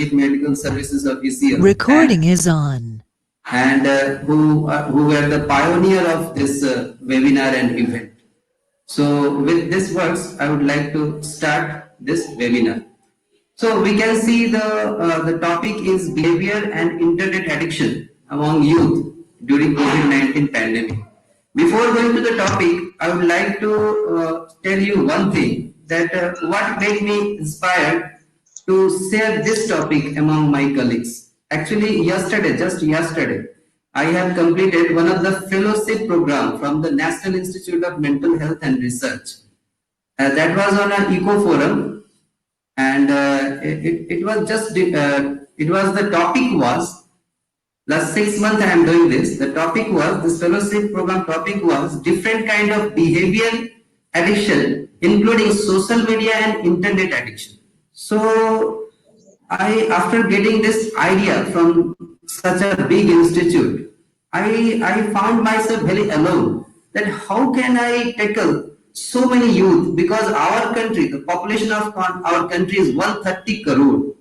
Chief Medical Services Officer. Recording is on. And who were the pioneer of this webinar and event. So with this words, I would like to start this webinar. So we can see the topic is behavior and internet addiction among youth during COVID-19 pandemic. Before going to the topic, I would like to tell you one thing, that what made me inspired to share this topic among my colleagues. Actually, just yesterday, I have completed one of the fellowship program from the National Institute of Mental Health and Research. That was on an eco forum, and it was the topic was, last 6 months I am doing this. The topic was, this fellowship program topic was different kind of behavioral addiction, including social media and internet addiction. So after getting this idea from such a big institute, I found myself very alone, that how can I tackle so many youth, because our country, the population of our country is 130 crore,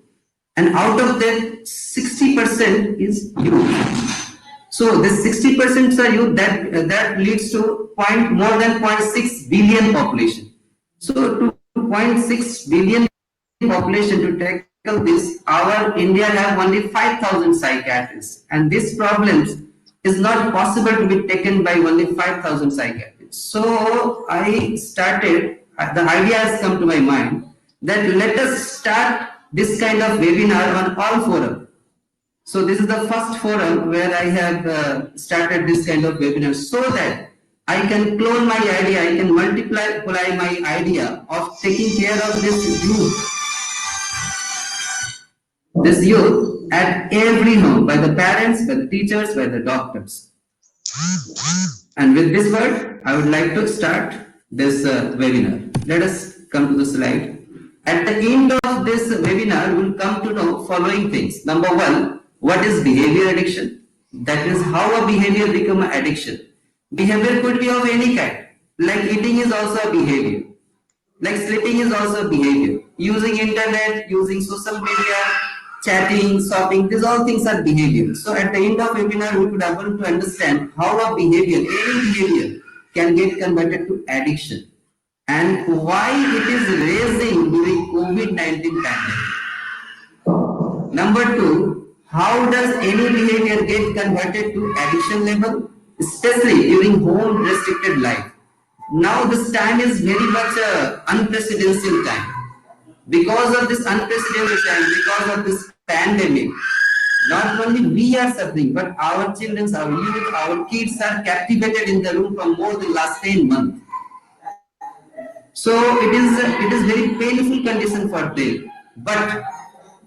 and out of that 60% is youth. So this 60% are youth, that leads to more than 0.6 billion population. So to 0.6 billion population, to tackle this, our India have only 5,000 psychiatrists, and this problems is not possible to be taken by only 5,000 psychiatrists. So I started, the idea has come to my mind, that let us start this kind of webinar on all forums. So this is the first forum where I have started this kind of webinar, so that I can clone my idea, I can multiply my idea of taking care of this youth at every home, by the parents, by the teachers, by the doctors. And with this word, I would like to start this webinar. Let us come to the slide. At the end of this webinar, we will come to know following things. Number one, what is behavior addiction? That is how a behavior becomes an addiction. Behavior could be of any kind. Like eating is also a behavior. Like sleeping is also a behavior. Using internet, using social media, chatting, shopping, these all things are behavior. So at the end of webinar, we could be able to understand how a behavior, any behavior, can get converted to addiction, and why it is raising during COVID-19 pandemic. Number two, how does any behavior get converted to addiction level, especially during home restricted life. Now this time is very much unprecedented time. Because of this unprecedented time, because of this pandemic, not only we are suffering, but our children, our youth, our kids are captivated in the room for more than last 10 months. So it is very painful condition for them. But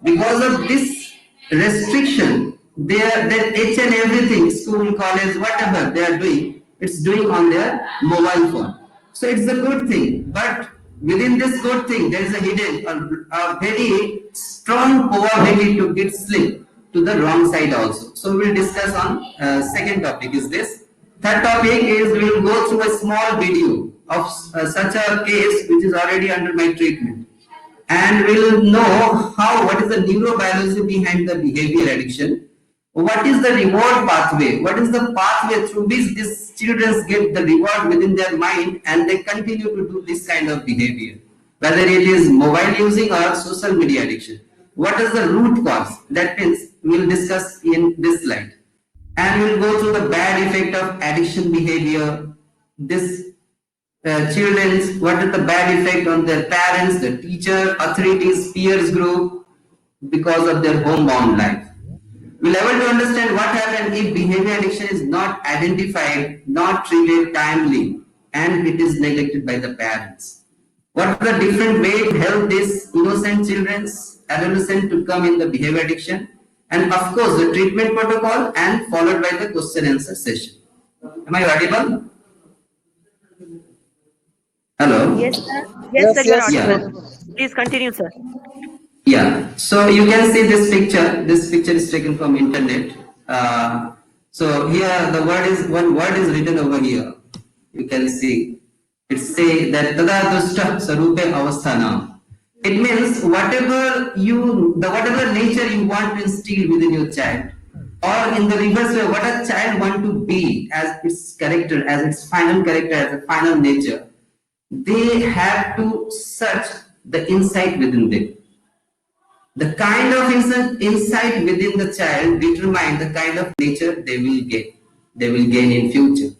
because of this restriction, that each and everything, school, college, whatever they are doing, it's doing on their mobile phone. So it's a good thing. But within this good thing, there is a hidden, a very strong probability to get slipped to the wrong side also. So we will discuss on second topic is this. Third topic is we will go through a small video of such a case which is already under my treatment, and we will know what is the neurobiology behind the behavior addiction. What is the reward pathway? What is the pathway through which these children get the reward within their mind and they continue to do this kind of behavior, whether it is mobile using or social media addiction. What is the root cause? That means we will discuss in this slide. And we will go through the bad effect of addiction behavior. This children, what is the bad effect on their parents, the teacher, authorities, peers group, because of their homebound life. We'll be able to understand what happens if behavior addiction is not identified, not treated timely, and it is neglected by the parents. What are the different ways to help these innocent children, adolescents to come in the behavior addiction? And of course, the treatment protocol, and followed by the question answer session. Am I audible? Hello? Yes, sir. Yes, sir, you are audible. Yeah. Please continue, sir. Yeah, so you can see this picture. This picture is taken from internet. So here the one word is written over here. You can see it say that tada dushta sarupe avasthana. It means whatever nature you want to instill within your child, or in the reverse way, what a child want to be as its character, as its final character, as a final nature, they have to search the insight within them. The kind of insight within the child determine the kind of nature they will get. They will gain in future.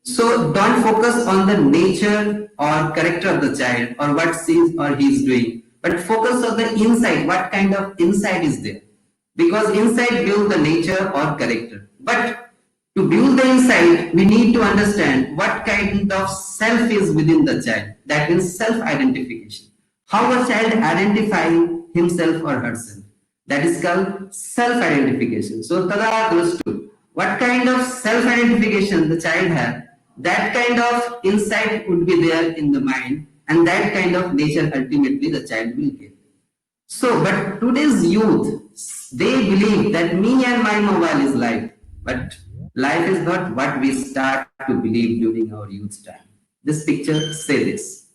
So don't focus on the nature or character of the child or what he is doing, but focus on the insight. What kind of insight is there? Because insight builds the nature or character. But to build the insight, we need to understand what kind of self is within the child. That means self-identification. How a child identifies himself or herself. That is called self-identification. So, tada, those two. What kind of self-identification the child has, that kind of insight would be there in the mind, and that kind of nature ultimately the child will get. So, but today's youth, they believe that me and my mobile is life. But life is not what we start to believe during our youth time. This picture says this.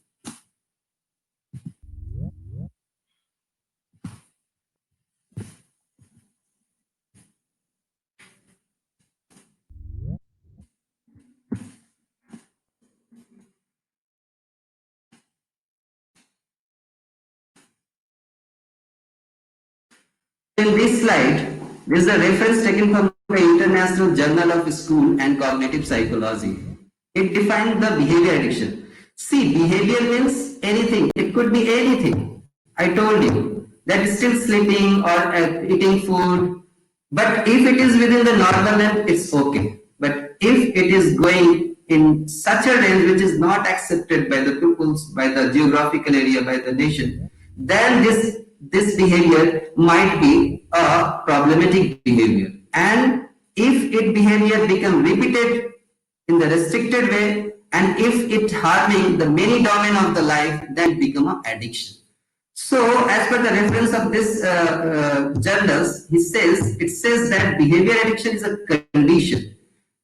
In this slide, there is a reference taken from the International Journal of School and Cognitive Psychology. It defines the behavior addiction. See, behavior means anything. It could be anything. I told you that is still sleeping or eating food. But if it is within the normal length, it's okay. But if it is going in such a range which is not accepted by the pupils, by the geographical area, by the nation, then this behavior might be a problematic behavior. And if it behavior become repeated in the restricted way, and if it harming the many domain of the life, then it become an addiction. So, as per the reference of this journals, it says that behavior addiction is a condition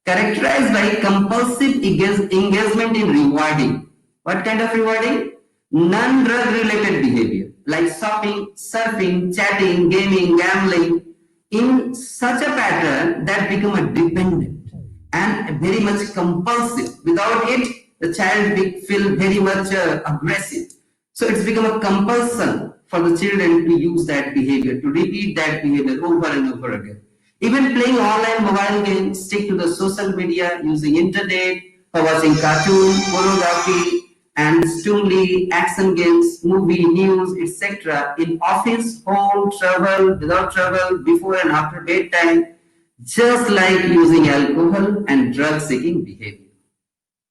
characterized by compulsive engagement in rewarding. What kind of rewarding? Non-drug related behavior like shopping, surfing, chatting, gaming, gambling, in such a pattern that become a dependent and very much compulsive. Without it, the child feel very much aggressive. So it's become a compulsion for the children to use that behavior, to repeat that behavior over and over again. Even playing online mobile games, stick to the social media, using internet, for watching cartoon, pornography, and stimuli, action games, movie, news, etc. in office, home, travel, without travel, before and after bedtime, just like using alcohol and drug-seeking behavior.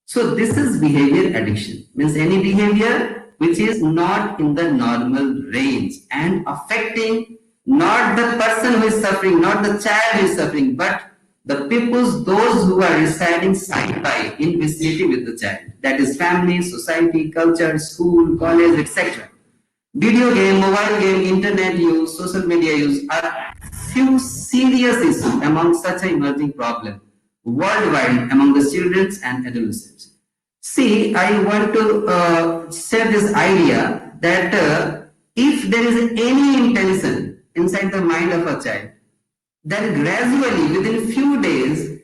So this is behavior addiction, means any behavior which is not in the normal range and affecting not the person who is suffering, not the child who is suffering, but the peoples, those who are residing side by in vicinity with the child. That is family, society, culture, school, college, etc. Video game, mobile game, internet use, social media use are few serious issues among such an emerging problem worldwide among the children and adolescents. See, I want to share this idea that if there is any intention inside the mind of a child, then gradually within few days,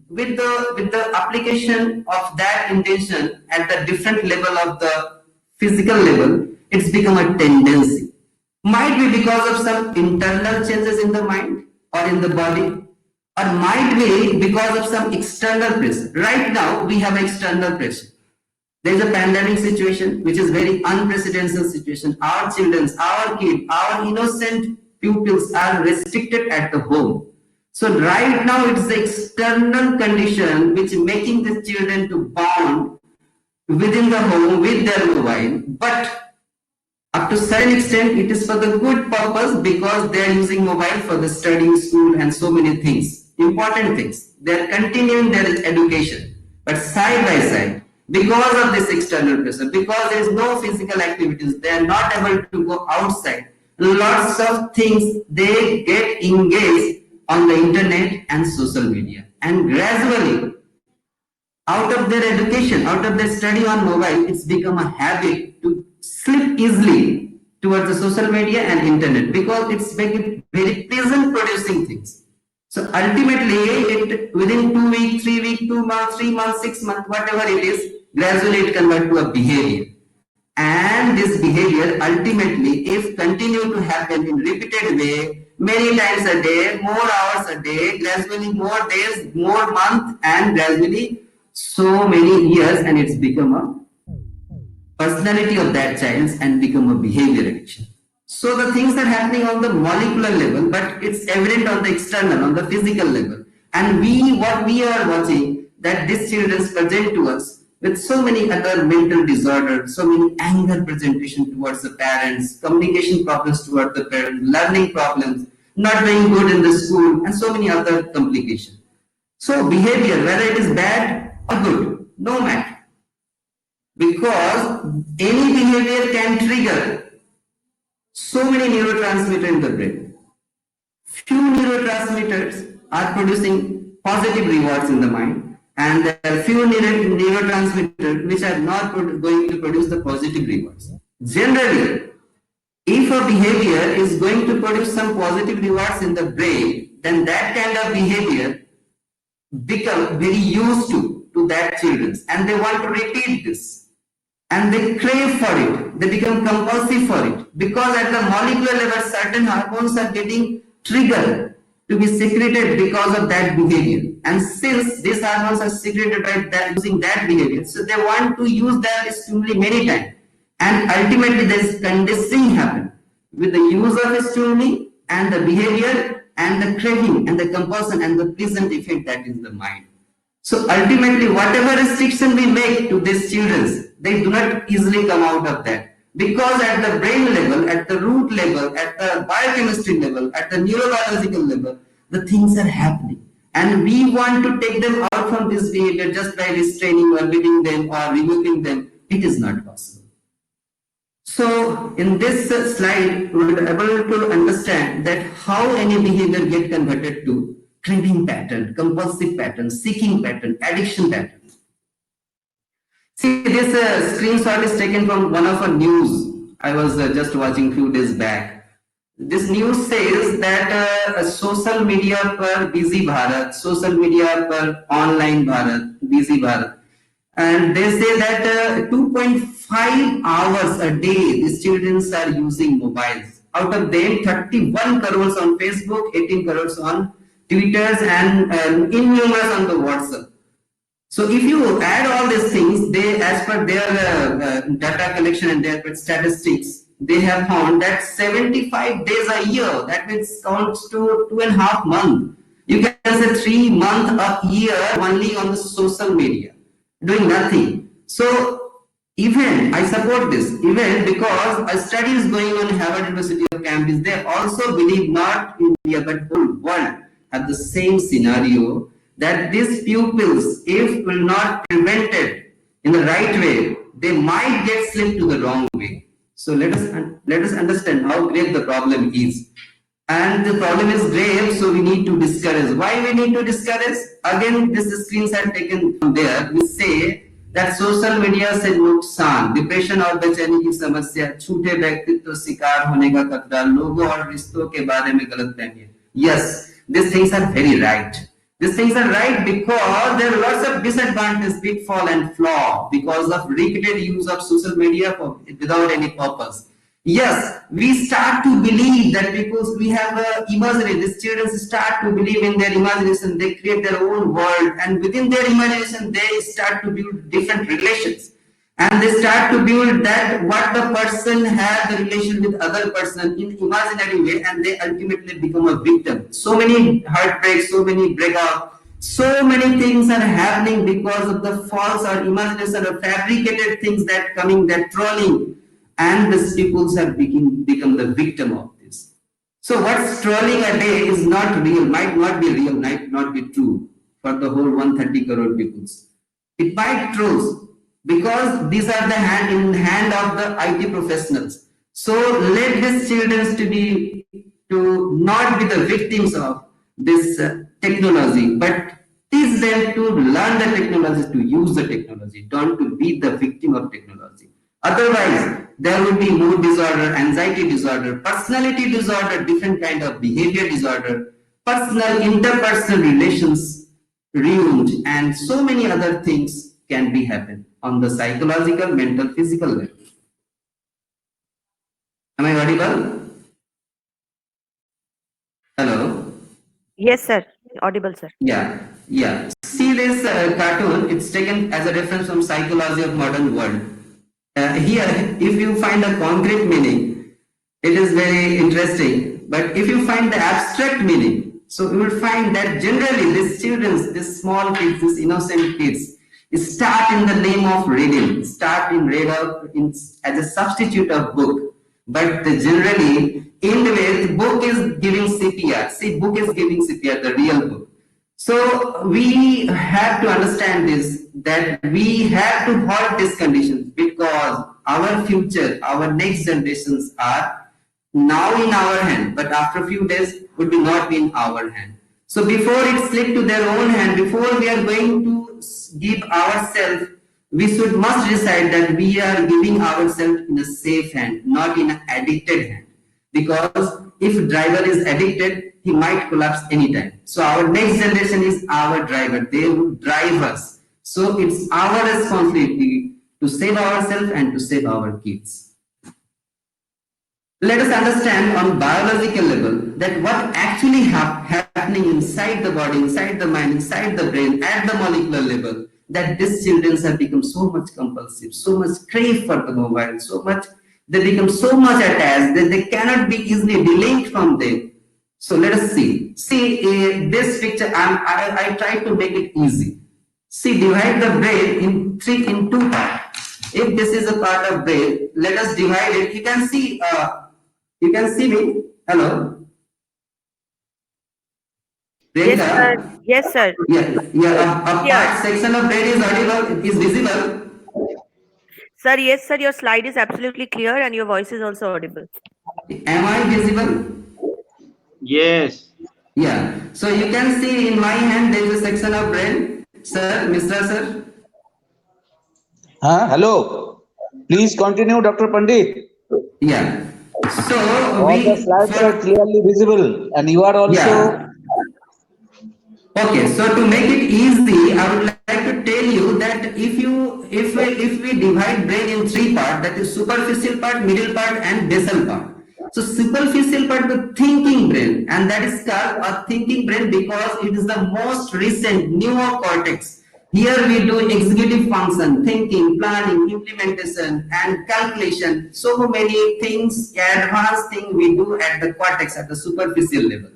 with the application of that intention at the different level of the physical level, it's become a tendency. Might be because of some internal changes in the mind or in the body, or might be because of some external pressure. Right now, we have external pressure. There is a pandemic situation, which is very unprecedented situation. Our children, our kids, our innocent pupils are restricted at the home. So right now, it's the external condition which is making the children to bond within the home with their mobile. But up to certain extent, it is for the good purpose because they are using mobile for the studying, school, and so many things, important things. They are continuing their education, but side by side, because of this external pressure, because there is no physical activities, they are not able to go outside. Lots of things they get engaged on the internet and social media, and gradually, out of their education, out of their study on mobile, it's become a habit to sleep easily towards the social media and internet because it's very pleasant producing things. So ultimately, it within 2 weeks, 3 weeks, 2 months, 3 months, 6 months, whatever it is, gradually it converts to a behavior. And this behavior ultimately, if continue to happen in repeated way, many times a day, more hours a day, gradually more days, more months, and gradually so many years, and it's become a personality of that child and become a behavior addiction. So the things are happening on the molecular level, but it's evident on the external, on the physical level. And what we are watching, that these children present to us with so many other mental disorders, so many anger presentation towards the parents, communication problems towards the parents, learning problems, not doing good in the school, and so many other complications. So behavior, whether it is bad or good, no matter, because any behavior can trigger so many neurotransmitters in the brain. Few neurotransmitters are producing positive rewards in the mind, and there are few neurotransmitters which are not going to produce the positive rewards. Generally, if a behavior is going to produce some positive rewards in the brain, then that kind of behavior become very used to that children, and they want to repeat this, and they crave for it, they become compulsive for it, because at the molecular level certain hormones are getting triggered to be secreted because of that behavior, and since these hormones are secreted by that, using that behavior, so they want to use that stimuli many times, and ultimately there is conditioning happen with the use of a stimuli and the behavior and the craving and the compulsion and the pleasant effect that is the mind. So ultimately, whatever restriction we make to these children, they do not easily come out of that. Because at the brain level, at the root level, at the biochemistry level, at the neurobiological level, the things are happening. And we want to take them out from this behavior just by restraining or beating them or removing them. It is not possible. So in this slide, we will be able to understand that how any behavior get converted to craving pattern, compulsive pattern, seeking pattern, addiction pattern. See, this screenshot is taken from one of our news. I was just watching few days back. This news says that social media per busy Bharat, social media per online Bharat, busy Bharat. And they say that 2.5 hours a day these children are using mobiles. Out of them, 31 crores on Facebook, 18 crores on Twitters, and innumerous on the WhatsApp. So if you add all these things, they, as per their data collection and their statistics, they have found that 75 days a year, that means counts to 2.5 months. You can say 3 months a year only on the social media, doing nothing. So even I support this, even because a study is going on in Harvard University of Cambridge. They also believe not India but whole world have the same scenario, that these pupils, if will not prevented in the right way, they might get slipped to the wrong way. So let us understand how grave the problem is. And the problem is grave, so we need to discourage. Why we need to discourage? Again, this screens are taken from there. We say that social media से नुकसान, depression और बेचैनी की समस्या, झूठे व्यक्तित्व शिकार होने का खतरा, लोगों और रिश्तों के बारे में गलतफहमी. Yes, these things are very right. These things are right because there are lots of disadvantages, pitfall and flaw because of repeated use of social media without any purpose. Yes, we start to believe that because we have imaginary, these children start to believe in their imagination, they create their own world, and within their imagination, they start to build different relations. And they start to build that what the person has the relation with other person in imaginary way, and they ultimately become a victim. So many heartbreaks, so many breakups, so many things are happening because of the false or imagination or fabricated things that coming, that trolling, and these people have become the victim of this. So what's trolling a day is not real, might not be real, might not be true for the whole 130 crore people. It might true because these are the hand of the IT professionals. So let these children to not be the victims of this technology, but teach them to learn the technology, to use the technology, don't to be the victim of technology. Otherwise, there would be mood disorder, anxiety disorder, personality disorder, different kind of behavior disorder, personal interpersonal relations ruined, and so many other things can be happen on the psychological, mental, physical level. Am I audible? Hello? Yes, sir. Audible, sir. Yeah, yeah. See this cartoon, it's taken as a reference from Psychology of Modern World. Here, if you find a concrete meaning, it is very interesting. But if you find the abstract meaning, so you will find that generally these children, these small kids, these innocent kids, start in the name of reading, start in read out in, as a substitute of book. But generally, in the way, the book is giving CPR. See, book is giving CPR, the real book. So we have to understand this, that we have to halt these conditions because our future, our next generations are now in our hand, but after a few days would be not be in our hand. So before it slipped to their own hand, before we are going to give ourselves, we should must decide that we are giving ourselves in a safe hand, not in an addicted hand. Because if driver is addicted, he might collapse anytime. So our next generation is our driver. They will drive us. So it's our responsibility to save ourselves and to save our kids. Let us understand on biological level that what actually happening inside the body, inside the mind, inside the brain, at the molecular level, that these children have become so much compulsive, so much crave for the mobile, so much they become so much attached that they cannot be easily delinked from them. So let us see. See this picture. I try to make it easy. See, divide the brain in two parts. If this is a part of brain, let us divide it. You can see. You can see me. Hello. Yes, Priyanka? sir. Yes, sir. Yeah. A Here. part section of brain is audible, is visible. Sir, yes, sir. Your slide is absolutely clear and your voice is also audible. Am I visible? Yes. Yeah. So you can see in my hand there is a section of brain. Sir, Mr. Sir. Hello. Please continue, Dr. Pandit. Yeah. So All the slides are clearly visible, and you are also. Yeah. Okay, so to make it easy, I would like to tell you that if we divide brain in three parts, that is superficial part, middle part, and basal part. So superficial part, the thinking brain, and that is called a thinking brain because it is the most recent neocortex. Here we do executive function, thinking, planning, implementation, and calculation. So many things, advanced thing we do at the cortex at the superficial level.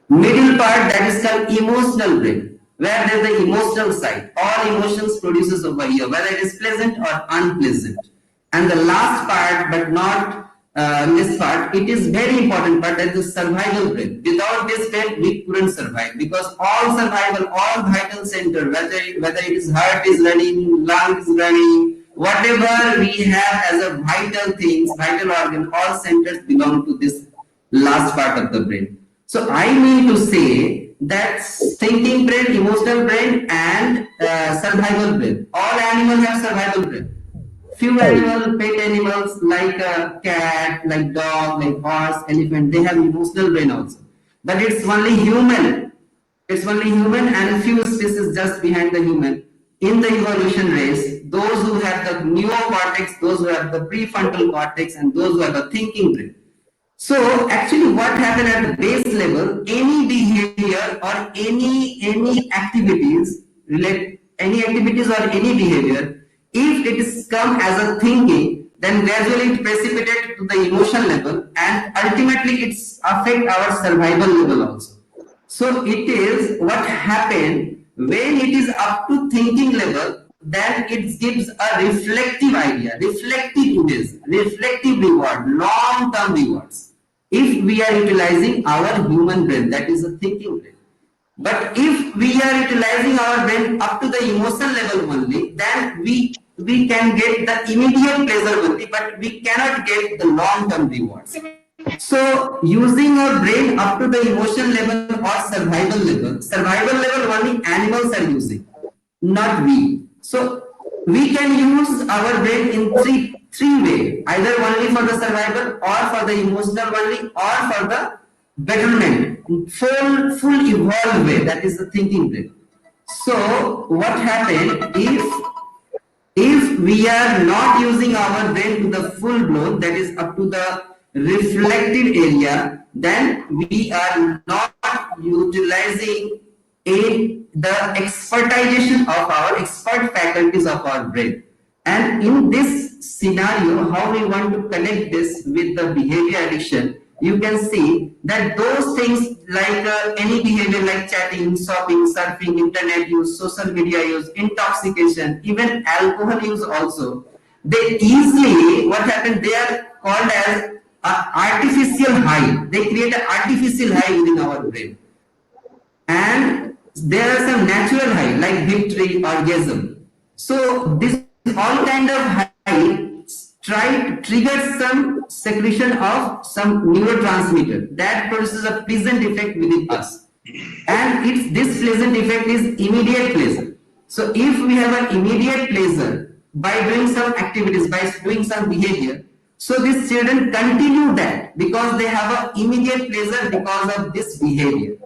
Middle part, that is called emotional brain, where there is the emotional side. All emotions produces over here, whether it is pleasant or unpleasant. And the last part, but not this part, it is very important part, that is the survival brain. Without this brain, we couldn't survive because all survival, all vital center, whether it is heart is running, lung is running, whatever we have as a vital things, vital organ, all centers belong to this last part of the brain. So I mean to say that thinking brain, emotional brain, and survival brain. All animals have survival brain. Few animals, pet animals like a cat, like dog, like horse, elephant, they have emotional brain also. But it's only human. It's only human and few species just behind the human. In the evolution race, those who have the neocortex, those who have the prefrontal cortex, and those who have the thinking brain. So actually what happened at the base level, any behavior or any activities or any behavior, if it is come as a thinking, then gradually it precipitates to the emotion level and ultimately it's affect our survival level also. So it is what happened when it is up to thinking level, then it gives a reflective idea, reflective image, reflective reward, long-term rewards. If we are utilizing our human brain, that is a thinking brain. But if we are utilizing our brain up to the emotional level only, then we can get the immediate pleasure only, but we cannot get the long-term rewards. So using our brain up to the emotion level or survival level only animals are using, not we. So we can use our brain in three way, either only for the survival or for the emotional only or for the betterment, full evolved way. That is the thinking brain. So what happened if we are not using our brain to the full blown, that is up to the reflective area, then we are not utilizing the expertization of our expert faculties of our brain. And in this scenario, how we want to connect this with the behavior addiction, you can see that those things like any behavior like chatting, shopping, surfing, internet use, social media use, intoxication, even alcohol use also, they easily, what happened, they are called as artificial high. They create an artificial high within our brain. And there are some natural high like victory, orgasm. So this all kind of high try to trigger some secretion of some neurotransmitter that produces a pleasant effect within us. And this pleasant effect is immediate pleasure. So if we have an immediate pleasure by doing some activities, by doing some behavior, so these children continue that because they have an immediate pleasure because of this behavior.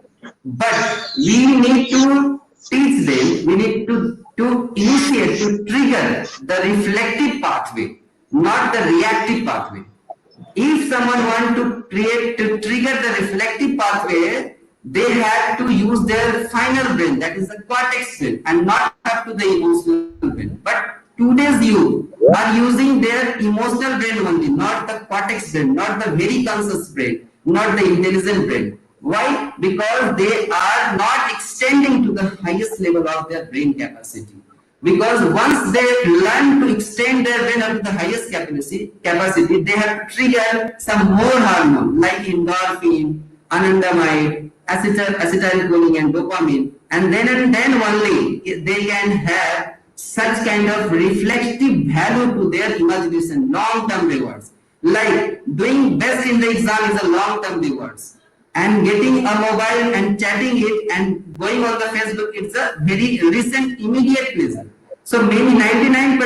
But we need to teach them, we need to initiate, to trigger the reflective pathway, not the reactive pathway. If someone wants to trigger the reflective pathway, they have to use their final brain, that is the cortex brain, and not up to the emotional brain. But today's youth are using their emotional brain only, not the cortex brain, not the very conscious brain, not the intelligent brain. Why? Because they are not extending to the highest level of their brain capacity. Because once they learn to extend their brain up to the highest capacity, they have to trigger some more hormone like endorphin, anandamide, acetylcholine, and dopamine, and then only they can have such kind of reflective value to their imagination, long-term rewards. Like doing best in the exam is a long-term rewards. And getting a mobile and chatting it and going on the Facebook, it's a very recent immediate pleasure. So maybe 99%,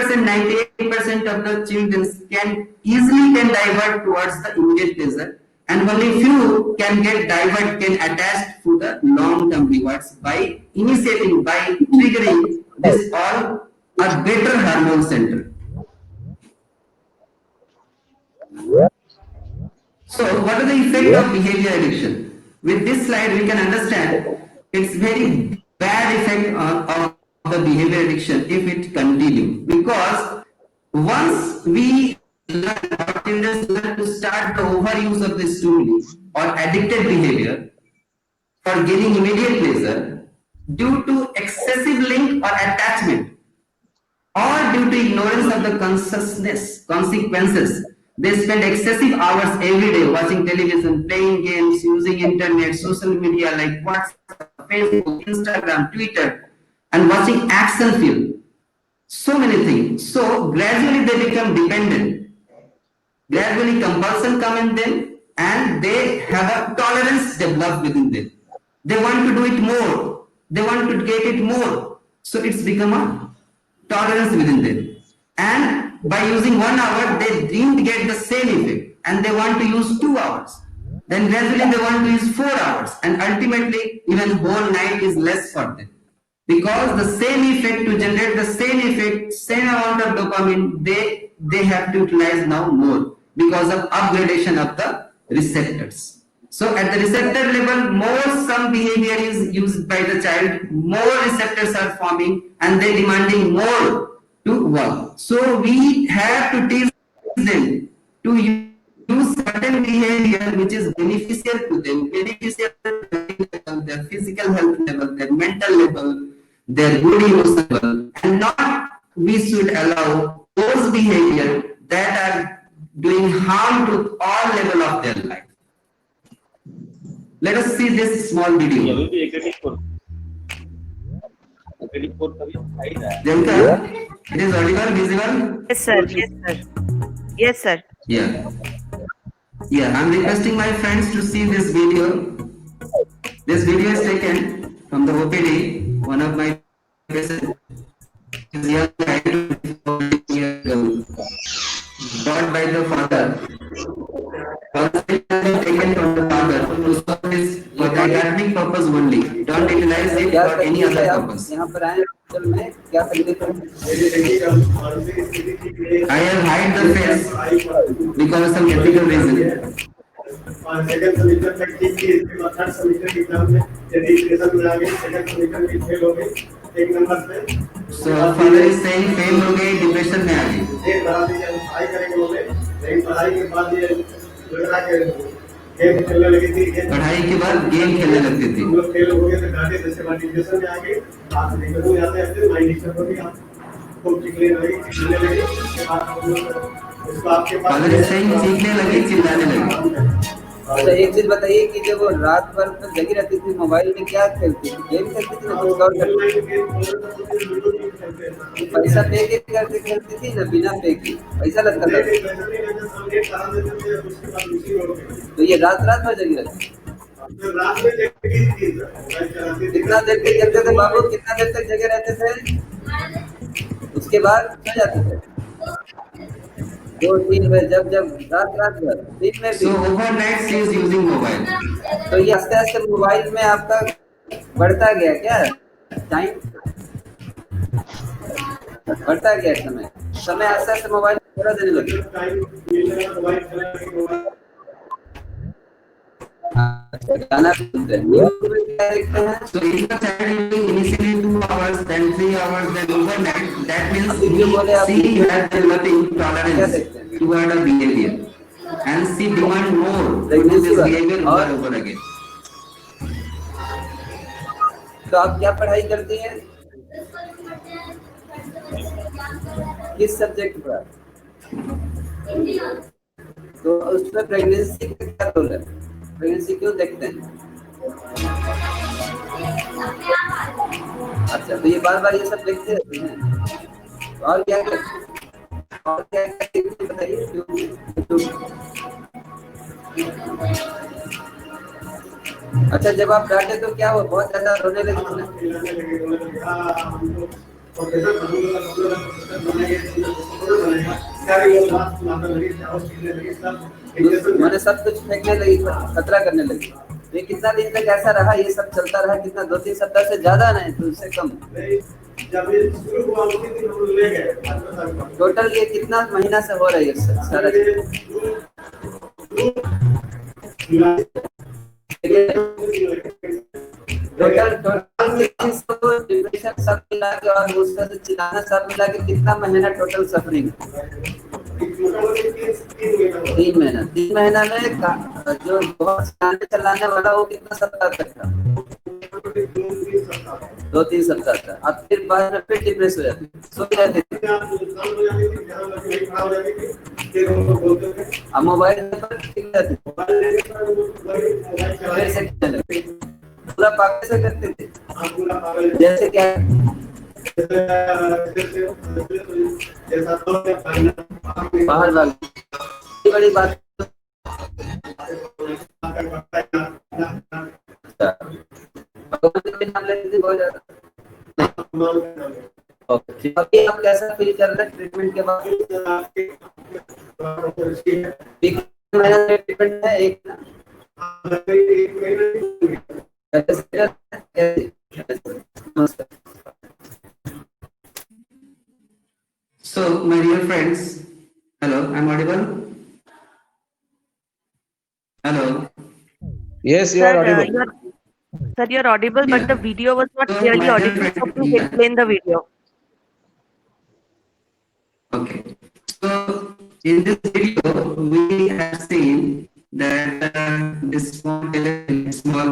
98% of the children can easily divert towards the immediate pleasure, and only few can attach to the long-term rewards by initiating, by triggering this all a better hormone center. So what is the effect of behavior addiction? With this slide, we can understand it's very bad effect of the behavior addiction if it continues. Because once we learn to start the overuse of this stimuli or addicted behavior for gaining immediate pleasure due to excessive link or attachment, or due to ignorance of the consequences, they spend excessive hours every day watching television, playing games, using internet, social media like WhatsApp, Facebook, Instagram, Twitter, and watching action film. So many things. So gradually they become dependent. Gradually compulsion comes in them, and they have a tolerance developed within them. They want to do it more. They want to get it more. So it's become a tolerance within them. And by using 1 hour, they didn't get the same effect, and they want to use 2 hours. Then gradually they want to use 4 hours, and ultimately even whole night is less for them. Because the same effect, to generate the same effect, same amount of dopamine, they have to utilize now more because of upgradation of the receptors. So at the receptor level, more some behavior is used by the child, more receptors are forming, and they demanding more to work. So we have to teach them to use certain behavior which is beneficial to them, beneficial to their physical health level, their mental level, their good emotional level, and not we should allow those behavior that are doing harm to all level of their life. Let us see this small video. Janka, it is audible, visible? Yes, sir. Yes, sir. Yes, sir. Yeah. Yeah, I'm requesting my friends to see this video. This video is taken from the OPD, one of my patients. His young guy, 24 years old. for the academic purpose only. Don't utilize it क्या for any तकलीफ other है? आप purpose. यहाँ पर आए hostel में, क्या तकलीफ है? I have hide the face because of some ethical reason. और सेकंड सेमेस्टर तक ठीक थी, इसके बाद थर्ड सेमेस्टर की एग्जाम में यदि प्रेशर में आ गई, सेकंड सेमेस्टर में फेल हो गई एक नंबर से। So father is saying fail हो गई, डिप्रेशन में आ गई. एक बड़ा दिन हम पढ़ाई करेंगे बोले, लेकिन पढ़ाई के बाद ये लग रहा कि गेम खेलने लगी थी। पढ़ाई के बाद गेम खेलने लगती थी. हम लोग फेल हो गए तो डांटे, जैसे बाद डिप्रेशन में आ गई, आप निकल हो जाते हैं, माइंड डिस्टर्ब हो गया, खूब चिल्लाने लगी, चिल्लाने लगी, उसके बाद हम लोग उसको आपके पास Father is saying चीखने लगी, चिल्लाने लगी. अच्छा, एक चीज बताइए कि जब वो रात भर तो जगी रहती थी, मोबाइल में क्या खेलती थी? गेम खेलती थी ना कुछ और करती थी? पैसा पे के करके खेलती थी ना बिना पे के? पैसा लगता था? तो ये रात रात भर जगी रहती थी? कितना देर तक जगते थे बाबू? कितना देर तक जगे रहते थे? उसके बाद सो जाते थे 2-3 बजे, जब रात भर दिन में भी। So overnight she is using mobile. तो ये आस्ते आस्ते मोबाइल में आपका बढ़ता गया क्या टाइम? बढ़ता गया समय आस्ते आस्ते मोबाइल थोड़ा देने लगे। गाना सुनते हैं, क्या देखते हैं? So if the child is initially 2 hours, then 3 hours, then overnight, that means she has developing tolerance toward a behavior, and she demand more to do this behavior over and over again. तो आप क्या पढ़ाई करती हैं? किस subject पर? तो उसमें प्रेगनेंसी का क्या रोल है? प्रेगनेंसी क्यों देखते हैं? अच्छा, तो ये बार ये सब देखते रहते हैं। और क्या देखते बताइए? अच्छा, जब आप डांटे तो क्या हुआ? बहुत ज्यादा रोने लगे? मैंने सब कुछ फेंकने लगी, खतरा करने लगी। ये कितना दिन तक ऐसा रहा? ये सब चलता रहा कितना? 2-3 सप्ताह से ज्यादा नहीं तो उससे कम। टोटल ये कितना महीना से हो रही है सारा डिप्रेशन सब मिला के और उसका से चिल्लाना सब मिला के कितना महीना टोटल सफरिंग? 3 महीना। 3 महीना में जो बहुत चलाने वाला वो कितना सप्ताह तक था? 2-3 सप्ताह था। अब फिर बाद में फिर डिप्रेस हो जाती, सो जाती। अब मोबाइल पर टिक जाती, फिर से पूरा पागल से करते थे। जैसे क्या? बाहर भाग, बड़ी बात। नाम लेते थे बहुत ज्यादा। अभी आप कैसा फील कर रहे हैं ट्रीटमेंट के बाद? ट्रीटमेंट है एक ना? So my dear friends, hello, I'm audible? Hello. Yes, you are audible. Sir, you're audible, but the video was not So, clearly my dear audible. friend, So please explain the video. Okay. So in this video, we have seen that this small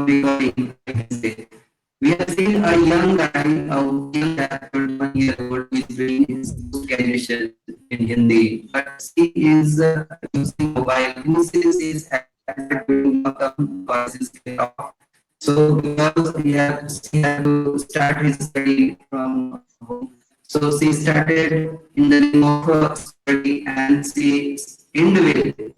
recording, I can say. We have seen a young guy, a young guy, 21 year old, who is doing his graduation in Hindi, but he is using mobile. Since he is doing classes off. So because he had to start his study from home. So she started in the name of her study and she ended with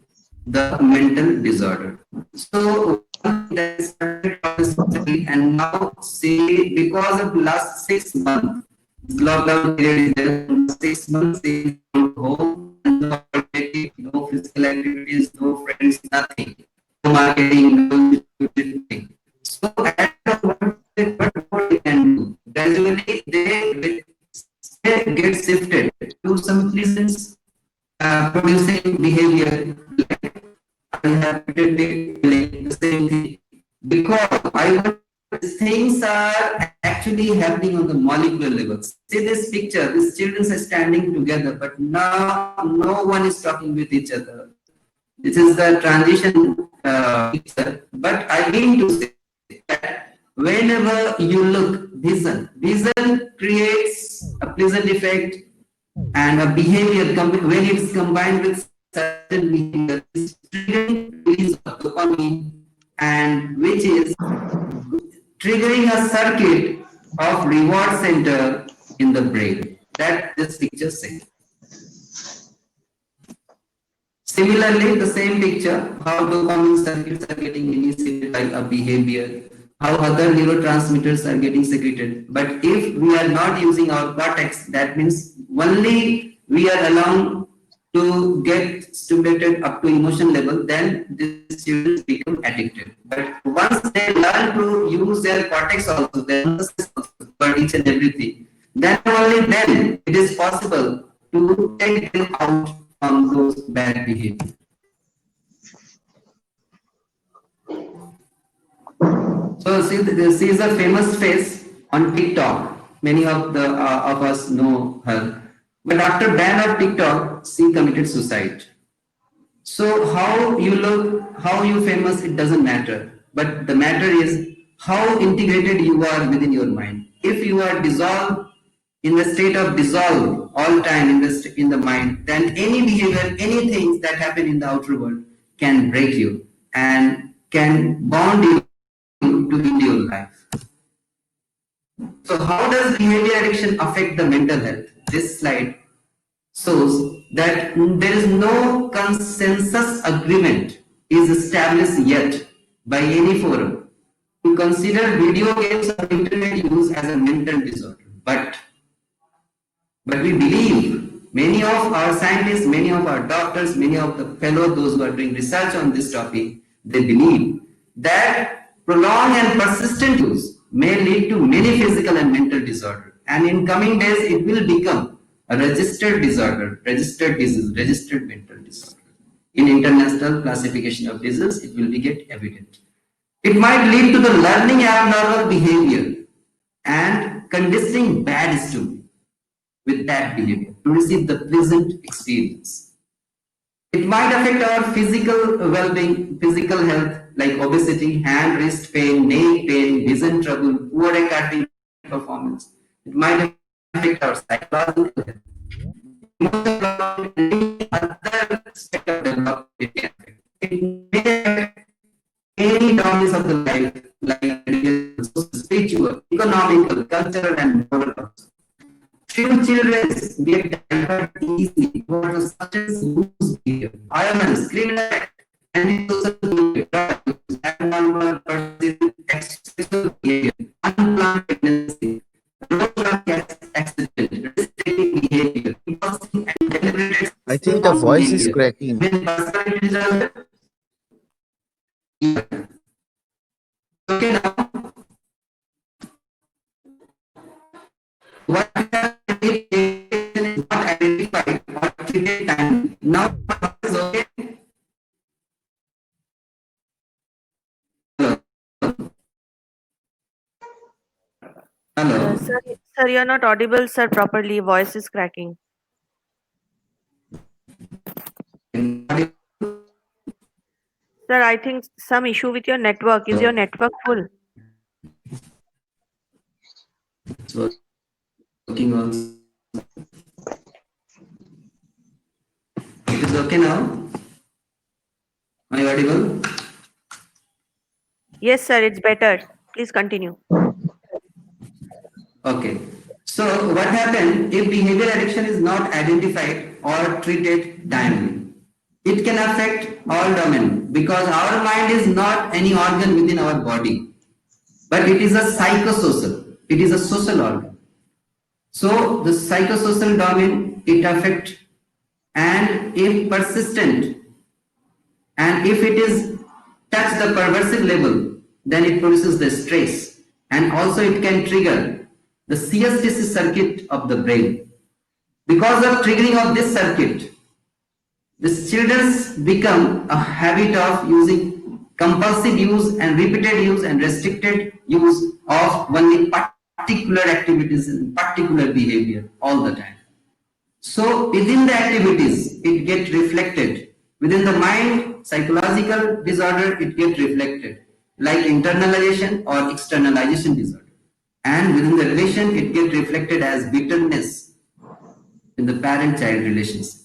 the mental disorder. So that started her study and now she, because of last 6 months, lockdown period is there, 6 months she is at home, no activity, no physical activities, no friends, nothing, no marketing, no anything. So at what more they can do? Gradually they get shifted to some pleasant producing behavior. Like I have repeatedly the same thing because I want these things are actually happening on the molecular level. See this picture, these children are standing together, but now no one is talking with each other. This is the transition picture. But I mean to say that whenever you look, vision creates a pleasant effect and a behavior when it is combined with certain behavior, is triggering release of dopamine, and which is triggering a circuit of reward center in the brain. That this picture says. Similarly, the same picture, how dopamine circuits are getting initiated by a behavior, how other neurotransmitters are getting secreted. But if we are not using our cortex, that means only we are allowed to get stimulated up to emotion level, then these students become addicted. But once they learn to use their cortex also, their nervous system also, for each and everything, then only then it is possible to take them out from those bad behavior. So see, this is a famous face on TikTok. Many of us know her. But after ban of TikTok, she committed suicide. So how you look, how you famous, it doesn't matter. But the matter is how integrated you are within your mind. If you are dissolved in the state of dissolve all time in the mind, then any behavior, any things that happen in the outer world can break you and can bond you to into your life. So how does behavior addiction affect the mental health? This slide shows that there is no consensus agreement is established yet by any forum to consider video games or internet use as a mental disorder. But we believe, many of our scientists, many of our doctors, many of the fellows, those who are doing research on this topic, they believe that prolonged and persistent use may lead to many physical and mental disorders. And in coming days, it will become a registered disorder, registered disease, registered mental disorder. In international classification of disease, it will get evident. It might lead to the learning abnormal behavior and conditioning bad stimuli with that behavior to receive the pleasant experience. It might affect our physical well-being, physical health like obesity, hand, wrist pain, neck pain, vision trouble, poor academic performance. It might affect our psychological health. Emotional other aspect of development it can affect. It may affect any domains of the life like religious, spiritual, economical, cultural, and moral. Few children get diverted easily towards substance use behavior, violence, criminal act, and social behavior, abnormal persistent sexual behavior, unplanned pregnancy, road accident, risk-taking behavior, impulsive and deliberate. I think the voice is cracking. When personality disorder, okay now, what is not identified or treated time. Now is okay. Hello. Sir, you're not audible, sir, properly. Voice is cracking. Sir, I think some issue with your network. Is your network full? It's working on. It is okay now? Am I audible? Yes, sir, it's better. Please continue. Okay. So what happens if behavior addiction is not identified or treated timely? It can affect all domains because our mind is not any organ within our body, but it is a psychosocial. It is a social organ. So the psychosocial domain it affects, and if persistent, and if it is touch the perversive level, then it produces the stress, and also it can trigger the CSTC circuit of the brain. Because of triggering of this circuit, the children become a habit of using compulsive use and repeated use and restricted use of only particular activities and particular behavior all the time. So within the activities, it gets reflected. Within the mind, psychological disorder, it gets reflected, like internalization or externalization disorder. And within the relation, it gets reflected as bitterness in the parent-child relationship.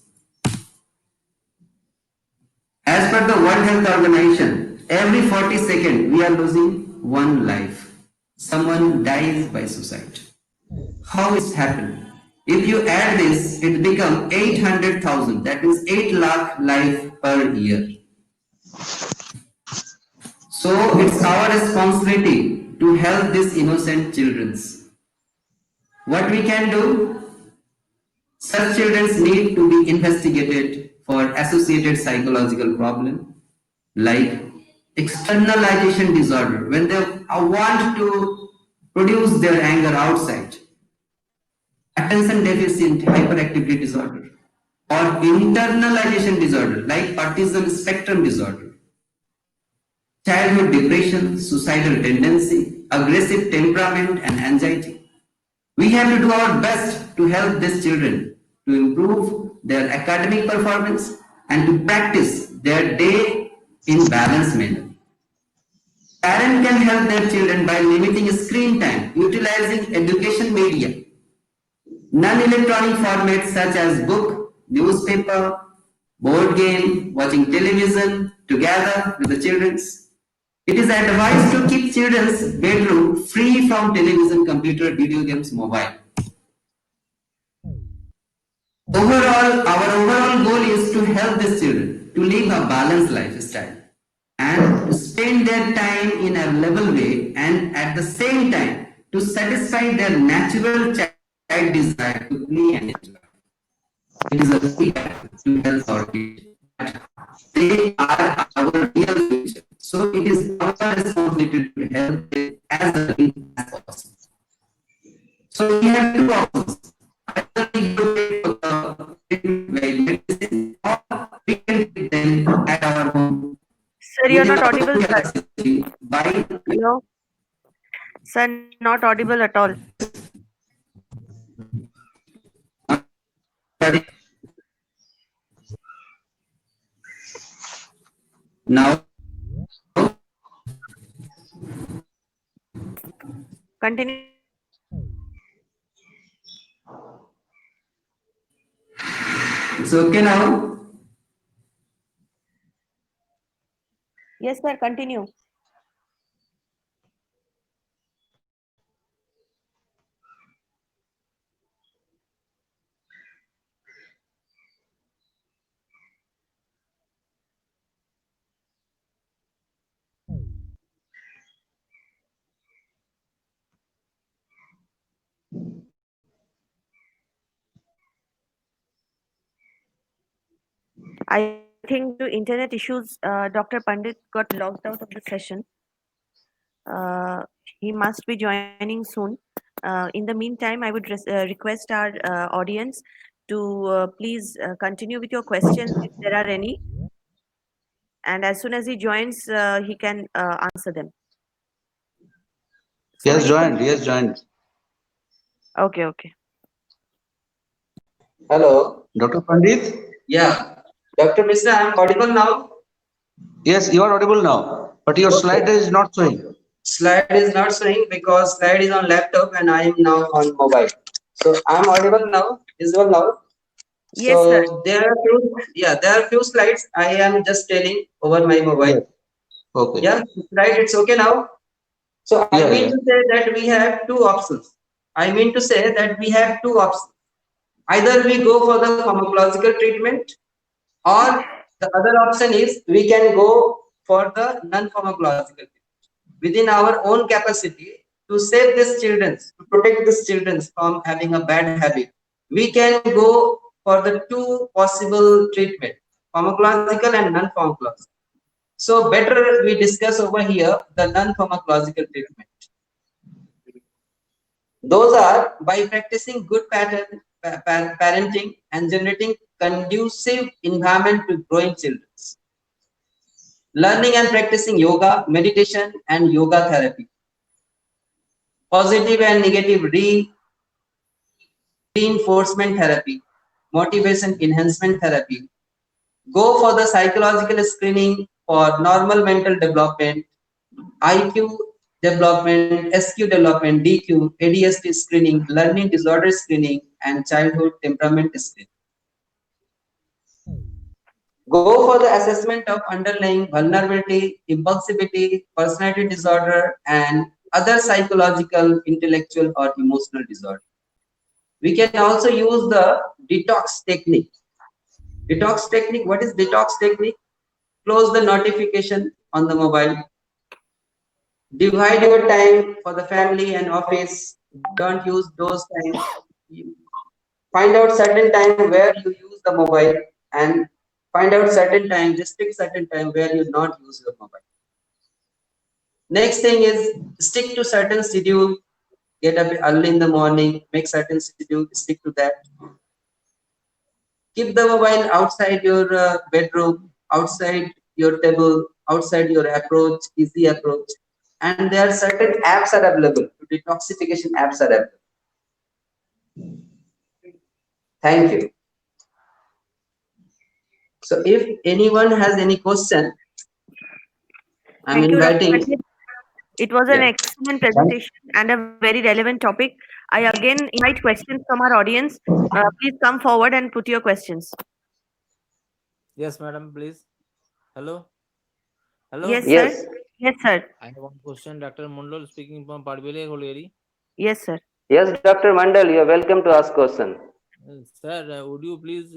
As per the World Health Organization, every 40 seconds we are losing one life. Someone dies by suicide. How it happened? If you add this, it becomes 800,000. That means 8 lakh life per year. So it's our responsibility to help these innocent children. What we can do? Such children need to be investigated for associated psychological problem like externalization disorder, when they want to produce their anger outside, attention deficit hyperactivity disorder, or internalization disorder like autism spectrum disorder, childhood depression, suicidal tendency, aggressive temperament, and anxiety. We have to do our best to help these children to improve their academic performance and to practice their day in balanced manner. Parents can help their children by limiting screen time, utilizing education media, non-electronic formats such as book, newspaper, board game, watching television together with the children. It is advised to keep children's bedroom free from television, computer, video games, mobile. Overall, our overall goal is to help these children to live a balanced lifestyle and to spend their time in a level way, and at the same time to satisfy their natural child desire to play and enjoy. It is a key to help our kids. They are our real future. So it is our responsibility to help them as early as possible. So we have two options. Either we go to medicine, or we can take them at our home. Sir, you're not audible, sir. By Hello? Sir, not audible at all. now, Continue. it's okay now. Yes, sir, continue. I think due to internet issues, Dr. Pandit got logged out of the session. He must be joining soon. In the meantime, I would request our audience to please continue with your questions if there are any. And as soon as he joins, he can answer them. He has So joined. He has joined. Okay, okay. Hello. Dr. Pandit? Yeah. Dr. Mishra, I am audible now. Yes, you are audible now. But your slide is not showing. Slide is not showing because slide is on laptop and I am now on mobile. So I am audible now, visible now. Yes, So sir. there are few slides I am just telling over my mobile. Okay. Yeah, right. It's okay now. So I mean to say that we have two options. Either we go for the pharmacological treatment, or the other option is we can go for the non-pharmacological treatment. Within our own capacity to save these children, to protect these children from having a bad habit, we can go for the two possible treatment, pharmacological and non-pharmacological. So better we discuss over here the non-pharmacological treatment. Those are by practicing good parenting and generating conducive environment to growing children. Learning and practicing yoga, meditation, and yoga therapy. Positive and negative reinforcement therapy, motivation enhancement therapy. Go for the psychological screening for normal mental development, IQ development, SQ development, DQ, ADHD screening, learning disorder screening, and childhood temperament screening. Go for the assessment of underlying vulnerability, impulsivity, personality disorder, and other psychological, intellectual, or emotional disorder. We can also use the detox technique. Detox technique, what is detox technique? Close the notification on the mobile. Divide your time for the family and office. Don't use those times. Find out certain time where you use the mobile and find out certain time, restrict certain time where you not use your mobile. Next thing is stick to certain schedule. Get up early in the morning, make certain schedule, stick to that. Keep the mobile outside your bedroom, outside your table, outside your approach, easy approach. And there are certain apps are available, detoxification apps are available. Thank you. So if anyone has any question, I'm Thank you, Dr. inviting. Pandit. It was an Yeah. excellent presentation and a very relevant topic. I again invite questions from our audience. Please come forward and put your questions. Yes, madam, please. Hello. Hello. Yes, Yes. sir. Yes, sir. I have one question. Dr. Mondal speaking from Padbele, Golleri. Yes, sir. Yes, Dr. Mandal, you are welcome to ask question. Sir, would you please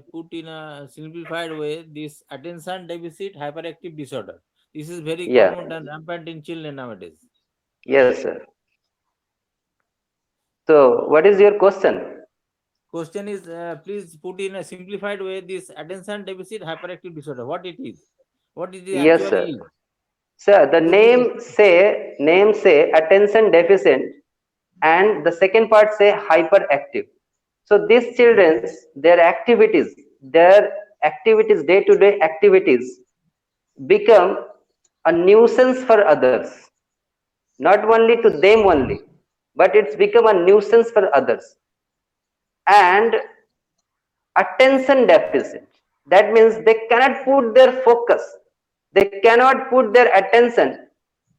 put in a simplified way this attention deficit hyperactive disorder? This is very Yeah. common and rampant in children nowadays. Yes, sir. So, what is your question? Question is, please put in a simplified way this attention deficit hyperactive disorder. What it is? What it is Yes, actually sir. is? Sir, the name say attention deficit, and the second part say hyperactive. So these children, their activities, day-to-day activities become a nuisance for others. Not only to them only, but it's become a nuisance for others. And attention deficit, that means they cannot put their focus, they cannot put their attention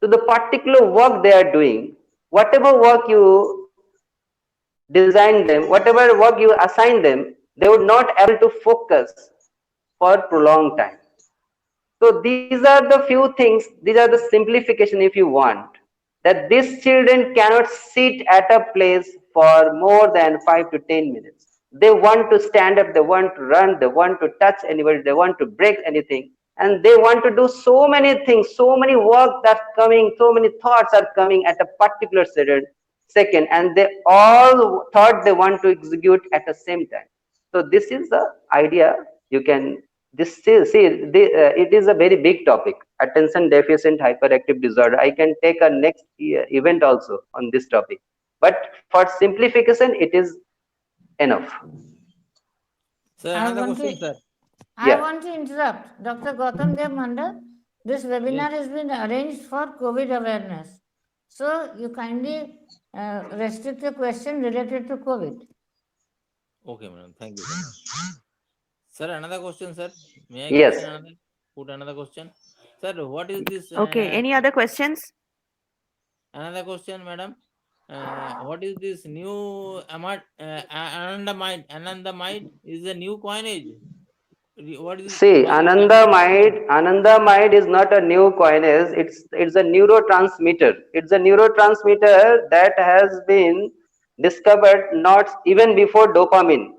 to the particular work they are doing. Whatever work you design them, whatever work you assign them, they would not able to focus for prolonged time. So these are the few things, these are the simplification if you want, that these children cannot sit at a place for more than 5 to 10 minutes. They want to stand up, they want to run, they want to touch anybody, they want to break anything, and they want to do so many things, so many work that's coming, so many thoughts are coming at a particular second, and they all thought they want to execute at the same time. So this is the idea. You can it is a very big topic, attention deficit hyperactive disorder. I can take a next event also on this topic, but for simplification it is enough. Sir, I another want question, to- sir. I Yeah. want to interrupt. Dr. Gautam Dev Mandal, this webinar has been arranged for COVID awareness. So you kindly restrict the question related to COVID. Okay, madam. Thank you. Sir, another question, sir. May I Yes. put another question? Sir, what is this? Okay. Any other questions? Another question, madam. What is this new Anandamide is a new coinage. What is See, Anandamide is not a new coinage. It's a neurotransmitter. It's a neurotransmitter that has been discovered not even before dopamine.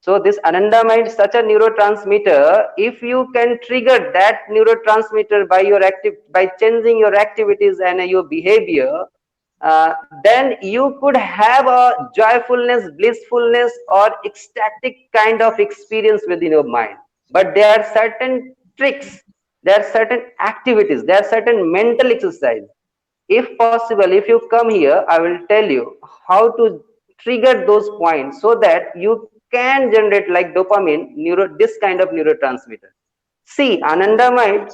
So this anandamide is such a neurotransmitter. If you can trigger that neurotransmitter by changing your activities and your behavior, then you could have a joyfulness, blissfulness, or ecstatic kind of experience within your mind. But there are certain tricks there are certain activities, there are certain mental exercise. If possible, if you come here, I will tell you how to trigger those points so that you can generate like dopamine, this kind of neurotransmitter. See, anandamide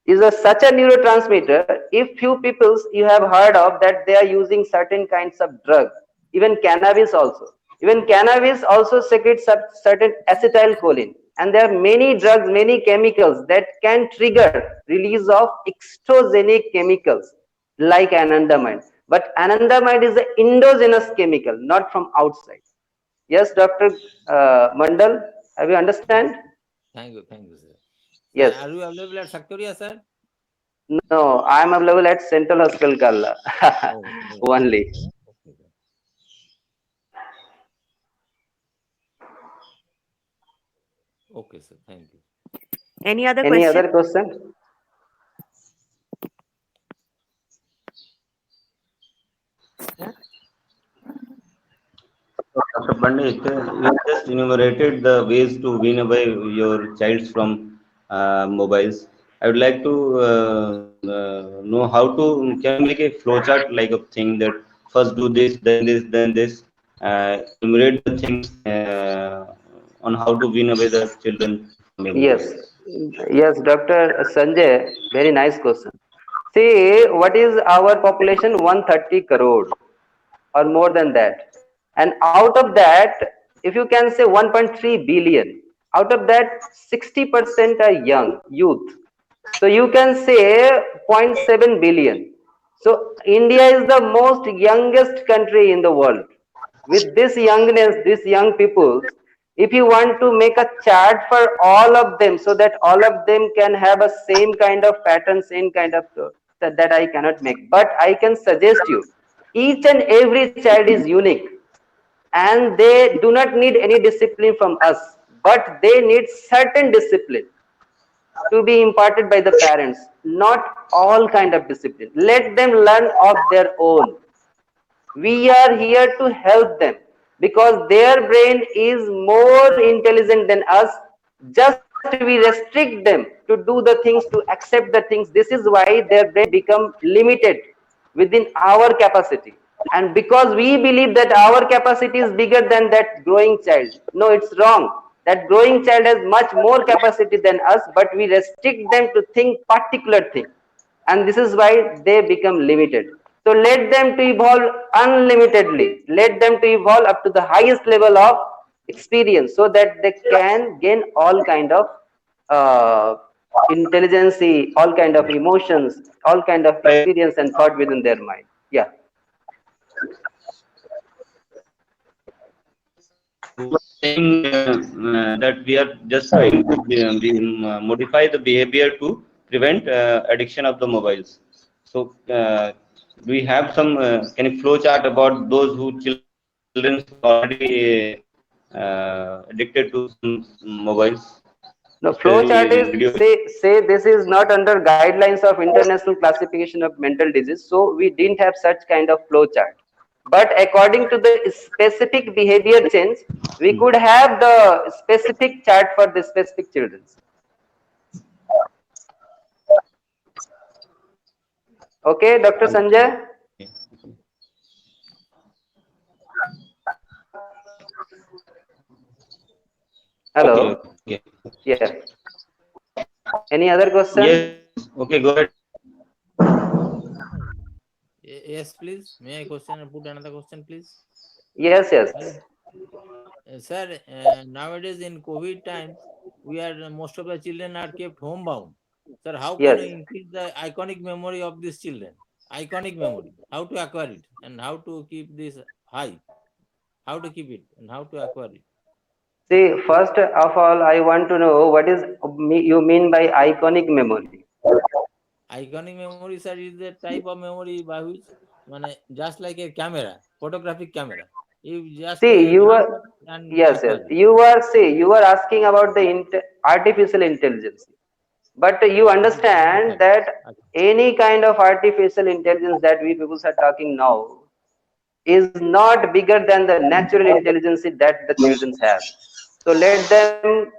is such a neurotransmitter. If few people you have heard of that they are using certain kinds of drug, even cannabis also. Even cannabis also secretes certain acetylcholine. And there are many drugs, many chemicals that can trigger release of exogenic chemicals like anandamide. But anandamide is an endogenous chemical, not from outside. Yes, Dr. Mandal, have you understand? Thank you, sir. Yes. Are you available at Saktoria, sir? No, I am available at Central Hospital, Kalla. Only. Okay, sir. Okay, sir. Thank you. Any other Any question? other question? Dr. Pandit, you just enumerated the ways to win away your childs from mobiles. I would like to know how to, can you make a flowchart like a thing that first do this, then this, then this, enumerate the things on how to win away the children from your Yes. mobiles. Yes, Dr. Sanjay, very nice question. See, what is our population? 130 crore or more than that. And out of that, if you can say 1.3 billion, out of that 60% are young, youth. So you can say 0.7 billion. So India is the most youngest country in the world. With this youngness, these young people, if you want to make a chart for all of them so that all of them can have a same kind of pattern, same kind of that I cannot make. But I can suggest you, each and every child is unique and they do not need any discipline from us, but they need certain discipline to be imparted by the parents, not all kind of discipline. Let them learn of their own. We are here to help them because their brain is more intelligent than us. Just we restrict them to do the things, to accept the things. This is why their brain become limited within our capacity. And because we believe that our capacity is bigger than that growing child. No, it's wrong. That growing child has much more capacity than us, but we restrict them to think particular thing. And this is why they become limited. So let them to evolve unlimitedly. Let them to evolve up to the highest level of experience so that they can gain all kind of intelligence, all kind of emotions, all kind of experience and thought within their mind. Yeah. Saying that we are just trying to modify the behavior to prevent addiction of the mobiles. So, do we have some can you flow chart about those who children already addicted to some mobiles? No, flow chart is say this is not under guidelines of International Classification of Mental Disease, so we didn't have such kind of flow chart. But according to the specific behavior change, we could have the specific chart for the specific children. Okay, Dr. Sanjay? Hello? Okay. Yeah. Any other question? Yes. Okay, go ahead. Yes, please. May I put another question, please? Yes. Sir, nowadays in COVID times, most of the children are kept homebound. Sir, how can Yes. we increase the iconic memory of these children? Iconic memory. How to acquire it and how to keep this high? How to keep it and how to acquire it? See, first of all, I want to know what is you mean by iconic memory. Iconic memory, sir, is the type of memory by which, just like a camera, photographic camera. You just See, you are and yes. You are asking about the artificial intelligence, but you understand that any kind of artificial intelligence that we people are talking now is not bigger than the natural intelligence that the children have. So let them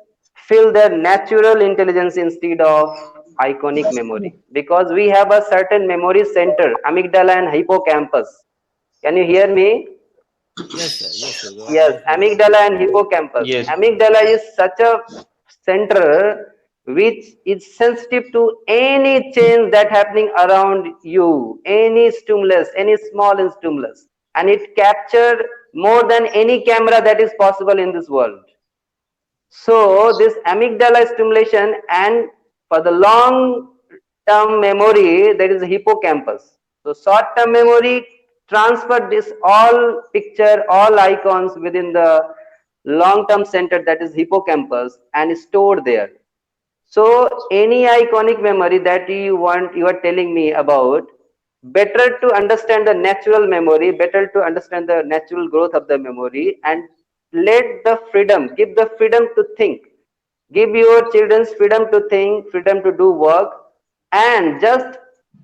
feel their natural intelligence instead of iconic memory, because we have a certain memory center, amygdala and hippocampus. Can you hear me? Yes, sir. Yes, sir. Go on. Yes, amygdala and hippocampus. Yes. Amygdala is such a center which is sensitive to any change that happening around you, any stimulus, any small stimulus, and it captured more than any camera that is possible in this world. So this amygdala stimulation, and for the long term memory, there is a hippocampus. So short term memory transfer this all picture, all icons within the long term center, that is hippocampus, and stored there. So any iconic memory that you are telling me about, better to understand the natural memory, better to understand the natural growth of the memory, and let the freedom, give the freedom to think. Give your children freedom to think, freedom to do work, and just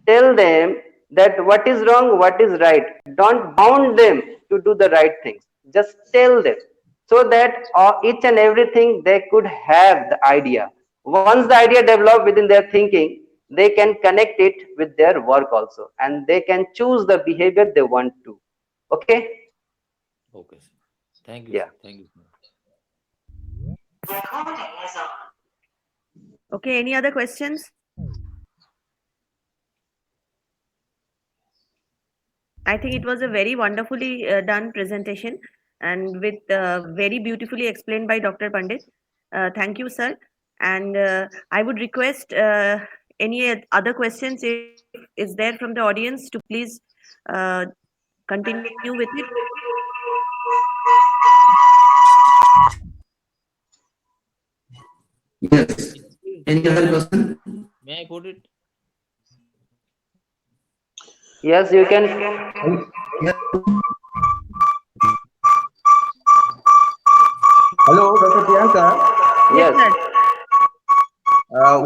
tell them that what is wrong, what is right. Don't bound them to do the right things. Just tell them, so that each and everything they could have the idea. Once the idea develop within their thinking, they can connect it with their work also, and they can choose the behavior they want to. Okay? Okay, sir. Thank you. Yeah. Sir. Thank you. Okay, any other questions? I think it was a very wonderfully done presentation, and with very beautifully explained by Dr. Pandit. Thank you, sir. And I would request any other questions if is there from the audience to please continue with it. Yes. Any other question? May I put it? Yes, you can. Hello, Dr. Priyanka. Yes. sir.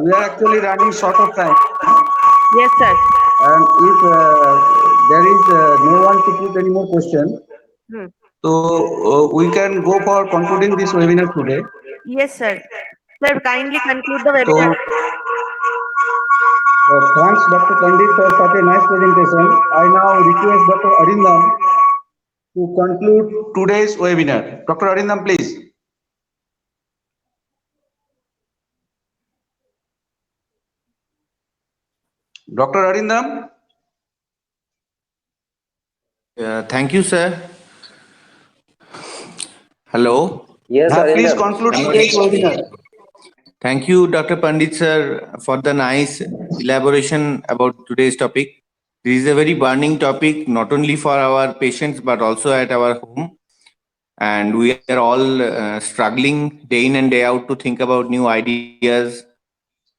We are actually running short of time. Yes, sir. And if there is no one to put any more question, Hmm. so we can go for concluding this webinar today. Yes, sir. Sir, kindly conclude the So, webinar. thanks, Dr. Pandit, for such a nice presentation. I now request Dr. Arindam to conclude today's webinar. Dr. Arindam, please. Dr. Arindam? Thank you, sir. Hello. Yes, Please Arindam. conclude today's webinar. Thank you, Dr. Pandit, sir, for the nice elaboration about today's topic. This is a very burning topic, not only for our patients, but also at our home. And we are all struggling day in and day out to think about new ideas,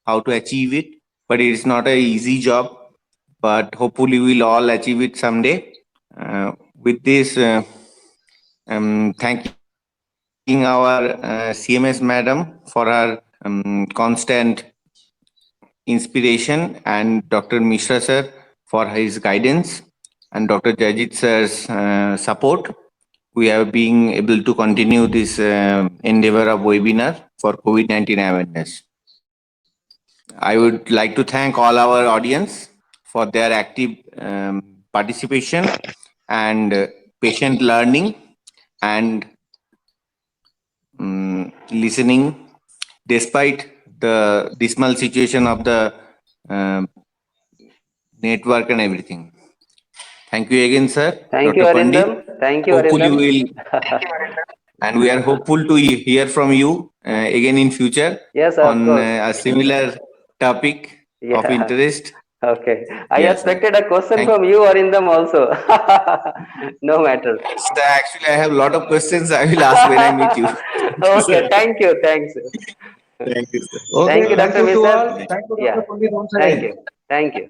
how to achieve it. But it is not an easy job, but hopefully we'll all achieve it someday. With this, thanking our CMS madam for her constant inspiration, and Dr. Mishra sir for his guidance, and Dr. Jajit sir's support. We are being able to continue this endeavor of webinar for COVID-19 awareness. I would like to thank all our audience for their active participation and patient learning and listening despite the dismal situation of the network and everything. Thank you again, sir. Thank you, Dr. Pandit. Arindam. Thank you, Hopefully Arindam. and we are hopeful to hear from you again in future Yes, of on course. a similar topic of Yeah. interest. Okay. I Yes, sir. expected a question Thank from you, Arindam, also. No matter. Sir, actually, I have a lot of questions I will ask when I meet you. Okay. Thank you. Thanks. Thank you, sir. Okay, Thank you, Dr. to Mishra. all. Thank you, Dr. Yeah. Pandit, once Thank again. you. Thank you.